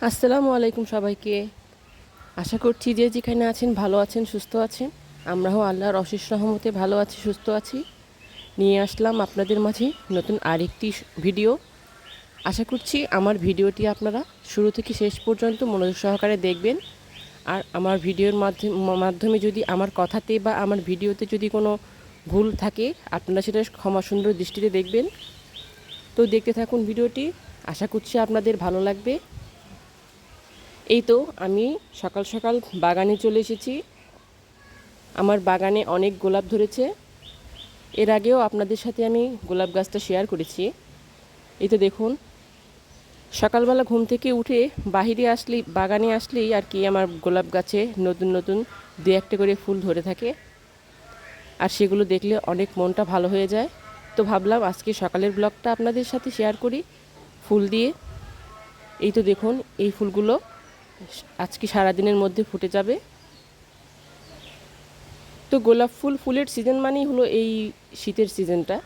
আসসালামু আলাইকুম সবাইকে। আশা করছি যে যেখানে আছেন ভালো আছেন, সুস্থ আছেন। আমরাও আল্লাহর অশেষ রহমতে ভালো আছি, সুস্থ আছি। নিয়ে আসলাম আপনাদের মাঝে নতুন আরেকটি ভিডিও। আশা করছি আমার ভিডিওটি আপনারা শুরু থেকে শেষ পর্যন্ত মনোযোগ সহকারে দেখবেন। আর আমার ভিডিওর মাধ্যমে যদি আমার কথাতে বা আমার ভিডিওতে যদি কোনো ভুল থাকে আপনারা সেটা ক্ষমা সুন্দর দৃষ্টিতে দেখবেন। তো দেখতে থাকুন ভিডিওটি, আশা করছি আপনাদের ভালো লাগবে। এই তো আমি সকাল সকাল বাগানে চলে এসেছি। আমার বাগানে অনেক গোলাপ ধরেছে। এর আগেও আপনাদের সাথে আমি গোলাপ গাছটা শেয়ার করেছি। এই তো দেখুন, সকালবেলা ঘুম থেকে উঠে বাহিরে আসলেই, বাগানে আসলেই আর কি আমার গোলাপ গাছে নতুন নতুন দু একটা করে ফুল ধরে থাকে। আর সেগুলো দেখলে অনেক মনটা ভালো হয়ে যায়। তো ভাবলাম আজকে সকালের ব্লগটা আপনাদের সাথে শেয়ার করি ফুল দিয়ে। এই তো দেখুন, এই ফুলগুলো আজকে সারাদিনের মধ্যে ফুটে যাবে। তো গোলাপ ফুলের সিজন মানেই হলো এই শীতের সিজনটা।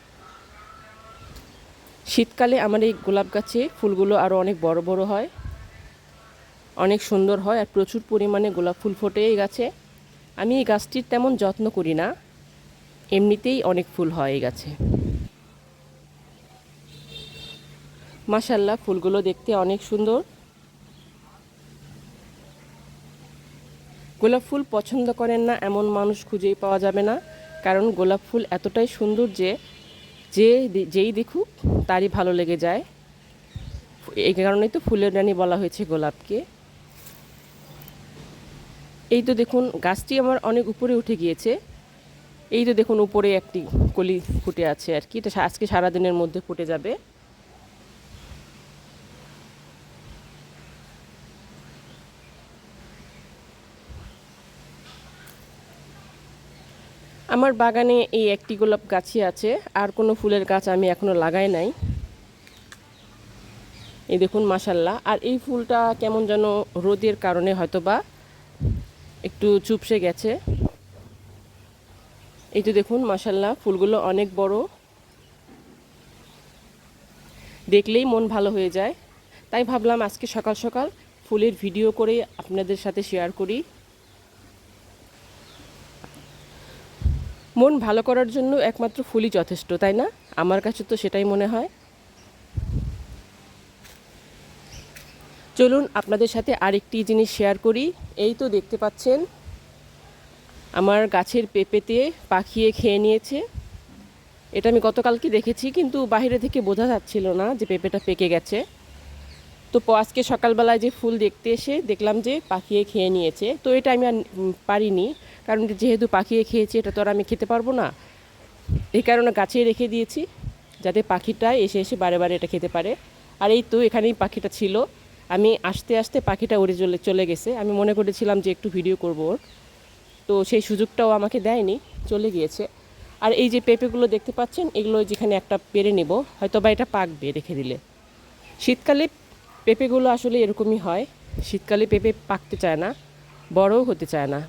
শীতকালে আমার এই গোলাপ গাছে ফুলগুলো আরও অনেক বড় বড় হয়, অনেক সুন্দর হয়, আর প্রচুর পরিমাণে গোলাপ ফুল ফোটে এই গাছে। আমি এই গাছটির তেমন যত্ন করি না, এমনিতেই অনেক ফুল হয় এই গাছে। মাশাআল্লাহ, ফুলগুলো দেখতে অনেক সুন্দর। গোলাপ ফুল পছন্দ করেন না এমন মানুষ খুঁজেই পাওয়া যাবে না, কারণ গোলাপ ফুল এতটাই সুন্দর যে যেই দেখুক তারই ভালো লেগে যায়। এই কারণেই তো ফুলের রানী বলা হয়েছে গোলাপকে। এই তো দেখুন, গাছটি আমার অনেক উপরে উঠে গিয়েছে। এই তো দেখুন, উপরে একটি কলি ফুটে আছে আর কি, এটা আজকে সারাদিনের মধ্যে ফুটে যাবে। আমার বাগানে এই একটি গোলাপ গাছই আছে, আর কোনো ফুলের গাছ আমি এখনও লাগাই নাই। এই দেখুন মাশাল্লাহ। আর এই ফুলটা কেমন যেন রোদের কারণে হয়তো বা একটু চুপসে গেছে। এই তো দেখুন মাশাল্লাহ, ফুলগুলো অনেক বড়, দেখলেই মন ভালো হয়ে যায়। তাই ভাবলাম আজকে সকাল সকাল ফুলের ভিডিও করে আপনাদের সাথে শেয়ার করি। মন ভালো করার জন্য একমাত্র ফুলই যথেষ্ট, তাই না? আমার কাছে তো সেটাই মনে হয়। চলুন আপনাদের সাথে আরেকটি জিনিস শেয়ার করি। এই তো দেখতে পাচ্ছেন, আমার গাছের পেঁপেতে পাখিয়ে খেয়ে নিয়েছে। এটা আমি গতকালকে দেখেছি, কিন্তু বাইরে থেকে বোঝা যাচ্ছিল না যে পেঁপেটা পেকে গেছে। তো আজকে সকালবেলায় যে ফুল দেখতে এসে দেখলাম যে পাখিয়ে খেয়ে নিয়েছে। তো এটা আমি আর পারিনি, কারণ যেহেতু পাখিয়ে খেয়েছে এটা তো আর আমি খেতে পারবো না। এই কারণে গাছে রেখে দিয়েছি, যাতে পাখিটা এসে এসে বারে বারে এটা খেতে পারে। আর এই তো এখানেই পাখিটা ছিল। আমি আস্তে আস্তে পাখিটা উড়ে চলে গেছে। আমি মনে করেছিলাম যে একটু ভিডিও করব ওর, তো সেই সুযোগটাও আমাকে দেয়নি, চলে গিয়েছে। আর এই যে পেঁপেগুলো দেখতে পাচ্ছেন, এগুলো যেখানে একটা পেরে নেব, হয়তো বা এটা পাকবে রেখে দিলে। শীতকালে পেঁপেগুলো আসলে এরকমই হয়, শীতকালে পেঁপে পাকতে চায় না, বড়ও হতে চায় না।